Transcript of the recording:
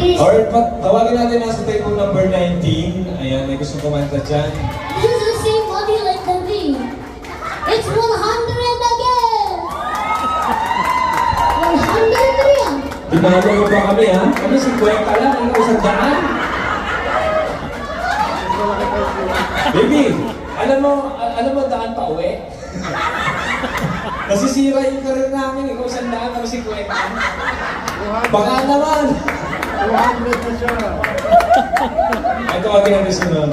Alright, tawagin natin nasa table number 19. Ayan, may gusto kumanta dyan. This is the same money like the V. It's 100 again! 100 yan! Tinalo mo ba kami ha? Kami 50 lang, ikaw 100. Baby, alam mo daan pa uwi? Nasisira yung karir namin, ikaw 100, kami 50. Baka naman! 200 na siya. Ito ang ginagawa sunod.